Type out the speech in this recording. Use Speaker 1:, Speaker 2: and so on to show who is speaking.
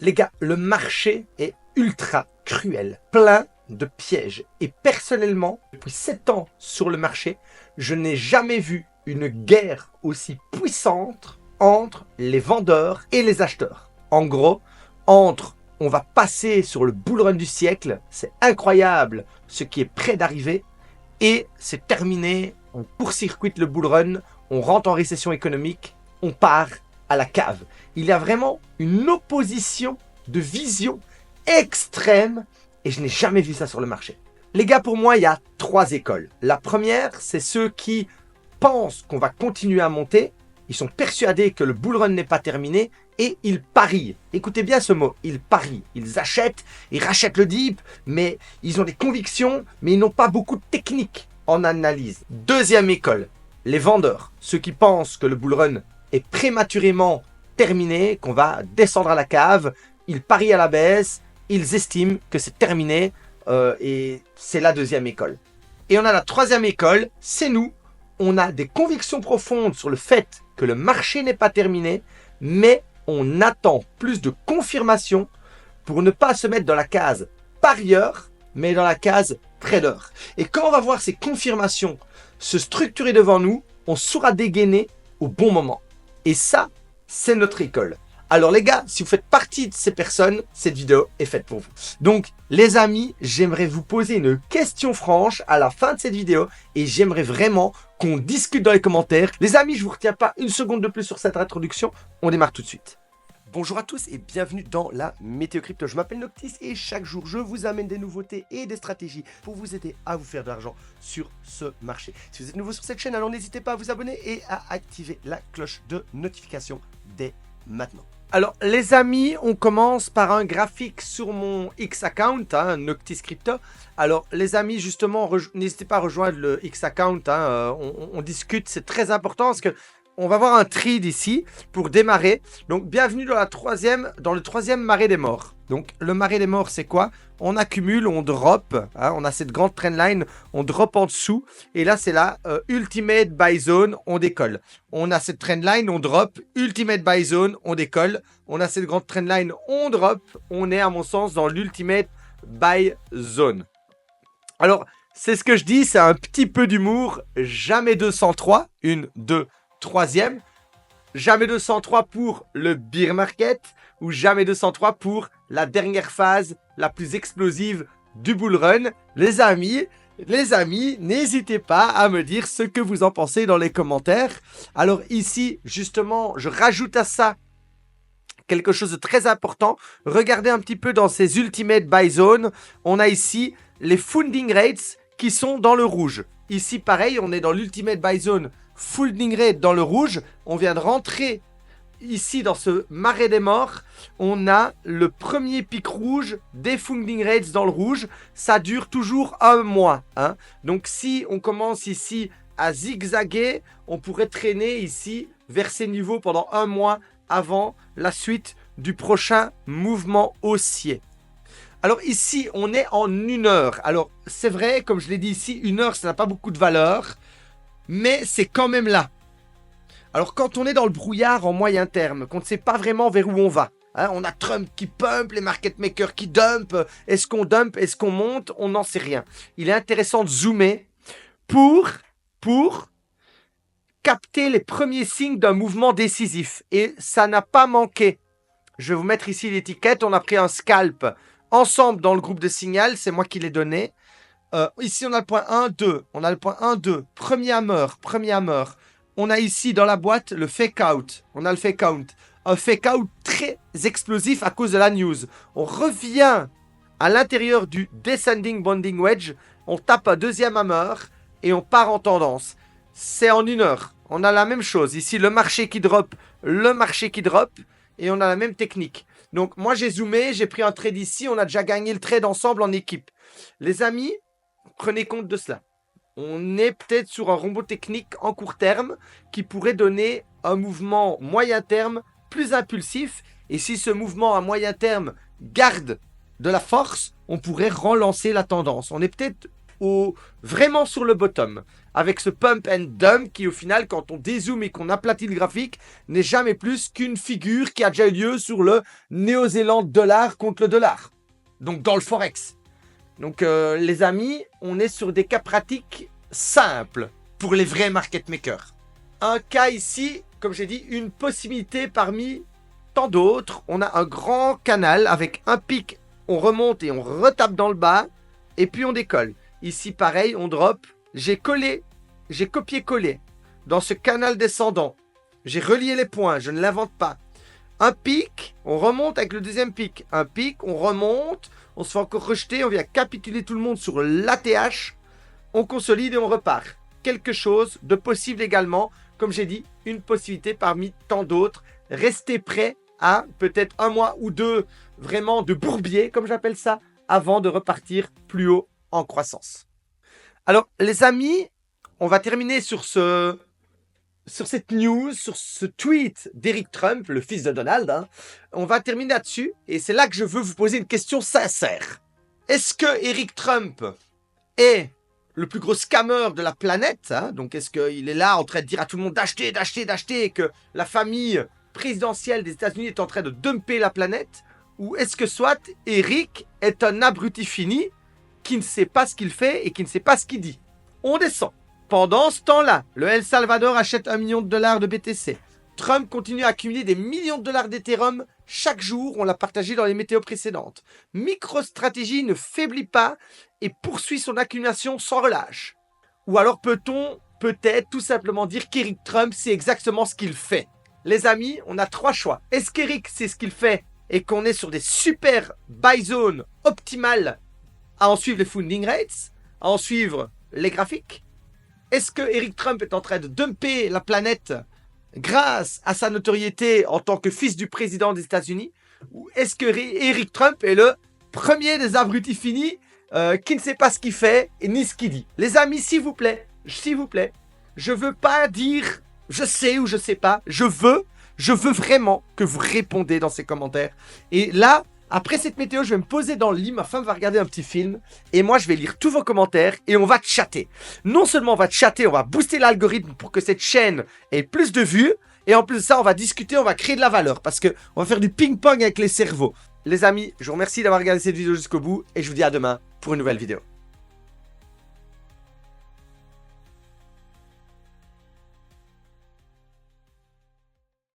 Speaker 1: Les gars, le marché est ultra cruel, plein de pièges. Et personnellement, depuis 7 ans sur le marché, je n'ai jamais vu une guerre aussi puissante entre les vendeurs et les acheteurs. En gros, on va passer sur le bull run du siècle, c'est incroyable ce qui est près d'arriver, et c'est terminé, on court-circuite le bull run, on rentre en récession économique, on part à la cave. Il y a vraiment une opposition de vision extrême et je n'ai jamais vu ça sur le marché. Les gars, pour moi, il y a 3 écoles. La première, c'est ceux qui pensent qu'on va continuer à monter. Ils sont persuadés que le bull run n'est pas terminé et ils parient. Écoutez bien ce mot, ils parient. Ils achètent, ils rachètent le dip, mais ils ont des convictions, mais ils n'ont pas beaucoup de technique en analyse. Deuxième école, les vendeurs. Ceux qui pensent que le bull run est prématurément terminé, qu'on va descendre à la cave, ils parient à la baisse, ils estiment que c'est terminé et c'est la deuxième école. Et on a la troisième école, c'est nous. On a des convictions profondes sur le fait que le marché n'est pas terminé, mais on attend plus de confirmation pour ne pas se mettre dans la case parieur, mais dans la case trader. Et quand on va voir ces confirmations se structurer devant nous, on saura dégainer au bon moment. Et ça, c'est notre école. Alors les gars, si vous faites partie de ces personnes, cette vidéo est faite pour vous. Donc les amis, j'aimerais vous poser une question franche à la fin de cette vidéo et j'aimerais vraiment qu'on discute dans les commentaires. Les amis, je vous retiens pas une seconde de plus sur cette introduction, on démarre tout de suite. Bonjour à tous et bienvenue dans la Météo Crypto. Je m'appelle Noctis et chaque jour je vous amène des nouveautés et des stratégies pour vous aider à vous faire de l'argent sur ce marché. Si vous êtes nouveau sur cette chaîne, alors n'hésitez pas à vous abonner et à activer la cloche de notification dès maintenant. Alors les amis, on commence par un graphique sur mon X account, Noctis Crypto. Alors les amis, justement, n'hésitez pas à rejoindre le X account, on discute, c'est très important parce que on va voir un trade ici pour démarrer. Donc, bienvenue dans le troisième marais des morts. Donc, le marais des morts, c'est quoi? On accumule, on drop. On a cette grande trendline, on drop en dessous. Et là, c'est la ultimate buy zone, on décolle. On a cette trendline, on drop. Ultimate buy zone, on décolle. On a cette grande trendline, on drop. On est, à mon sens, dans l'ultimate buy zone. Alors, c'est ce que je dis, c'est un petit peu d'humour. Jamais 203. 1, 2, 3e, jamais 203 pour le bear market ou jamais 203 pour la dernière phase la plus explosive du bull run. Les amis, n'hésitez pas à me dire ce que vous en pensez dans les commentaires. Alors ici, justement, je rajoute à ça quelque chose de très important. Regardez un petit peu dans ces ultimate buy zones. On a ici les funding rates qui sont dans le rouge. Ici, pareil, on est dans l'ultimate buy zone. Funding rate dans le rouge, on vient de rentrer ici dans ce marais des morts, on a le premier pic rouge des funding rates dans le rouge, ça dure toujours un mois. Donc si on commence ici à zigzaguer, on pourrait traîner ici vers ces niveaux pendant un mois avant la suite du prochain mouvement haussier. Alors ici, on est en 1 heure. Alors c'est vrai, comme je l'ai dit ici, 1 heure, ça n'a pas beaucoup de valeur. Mais c'est quand même là. Alors quand on est dans le brouillard en moyen terme, qu'on ne sait pas vraiment vers où on va, on a Trump qui pump, les market makers qui dump, est-ce qu'on monte, on n'en sait rien. Il est intéressant de zoomer pour capter les premiers signes d'un mouvement décisif. Et ça n'a pas manqué. Je vais vous mettre ici l'étiquette, on a pris un scalp ensemble dans le groupe de signal, c'est moi qui l'ai donné. Ici, on a le point 1, 2. On a le point 1, 2. Premier hammer. On a ici dans la boîte le fake out. On a le fake out. Un fake out très explosif à cause de la news. On revient à l'intérieur du descending bonding wedge. On tape un deuxième hammer et on part en tendance. C'est en 1 heure. On a la même chose. Ici, le marché qui drop. Et on a la même technique. Donc, moi, j'ai zoomé. J'ai pris un trade ici. On a déjà gagné le trade ensemble en équipe. Les amis, prenez compte de cela. On est peut-être sur un robot technique en court terme qui pourrait donner un mouvement moyen terme plus impulsif. Et si ce mouvement à moyen terme garde de la force, on pourrait relancer la tendance. On est peut-être vraiment sur le bottom. Avec ce pump and dump qui au final, quand on dézoome et qu'on aplatit le graphique, n'est jamais plus qu'une figure qui a déjà eu lieu sur le Néo-Zélande dollar contre le dollar. Donc dans le Forex. Donc les amis, on est sur des cas pratiques simples pour les vrais market makers. Un cas ici, comme j'ai dit, une possibilité parmi tant d'autres. On a un grand canal avec un pic, on remonte et on retape dans le bas, et puis on décolle. Ici pareil, on drop. J'ai copié-collé dans ce canal descendant. J'ai relié les points, je ne l'invente pas. Un pic, on remonte avec le deuxième pic. Un pic, on remonte, on se fait encore rejeter, on vient capituler tout le monde sur l'ATH. On consolide et on repart. Quelque chose de possible également. Comme j'ai dit, une possibilité parmi tant d'autres. Restez prêts à peut-être un mois ou deux vraiment de bourbier, comme j'appelle ça, avant de repartir plus haut en croissance. Alors, les amis, on va terminer sur cette news, sur ce tweet d'Eric Trump, le fils de Donald. On va terminer là-dessus et c'est là que je veux vous poser une question sincère. Est-ce que Eric Trump est le plus gros scammer de la planète, donc est-ce qu'il est là en train de dire à tout le monde d'acheter, et que la famille présidentielle des États-Unis est en train de dumper la planète? Ou est-ce que soit Eric est un abruti fini qui ne sait pas ce qu'il fait et qui ne sait pas ce qu'il dit? On descend. Pendant ce temps-là, le El Salvador achète $1 million de BTC. Trump continue à accumuler des millions de dollars d'Ethereum chaque jour, on l'a partagé dans les météos précédentes. MicroStrategy ne faiblit pas et poursuit son accumulation sans relâche. Ou alors peut-on peut-être tout simplement dire qu'Eric Trump sait exactement ce qu'il fait? Les amis, on a 3 choix. Est-ce qu'Eric sait ce qu'il fait et qu'on est sur des super buy zones optimales à en suivre les funding rates, à en suivre les graphiques? Est-ce que Eric Trump est en train de dumper la planète grâce à sa notoriété en tant que fils du président des États-Unis? Ou est-ce que Eric Trump est le premier des abrutis finis qui ne sait pas ce qu'il fait et ni ce qu'il dit? Les amis, s'il vous plaît, je veux pas dire je sais ou je sais pas. Je veux vraiment que vous répondez dans ces commentaires. Et là, après cette météo, je vais me poser dans le lit, ma femme va regarder un petit film, et moi je vais lire tous vos commentaires, et on va chatter. Non seulement on va chatter, on va booster l'algorithme pour que cette chaîne ait plus de vues, et en plus de ça, on va discuter, on va créer de la valeur, parce qu'on va faire du ping-pong avec les cerveaux. Les amis, je vous remercie d'avoir regardé cette vidéo jusqu'au bout, et je vous dis à demain pour une nouvelle vidéo.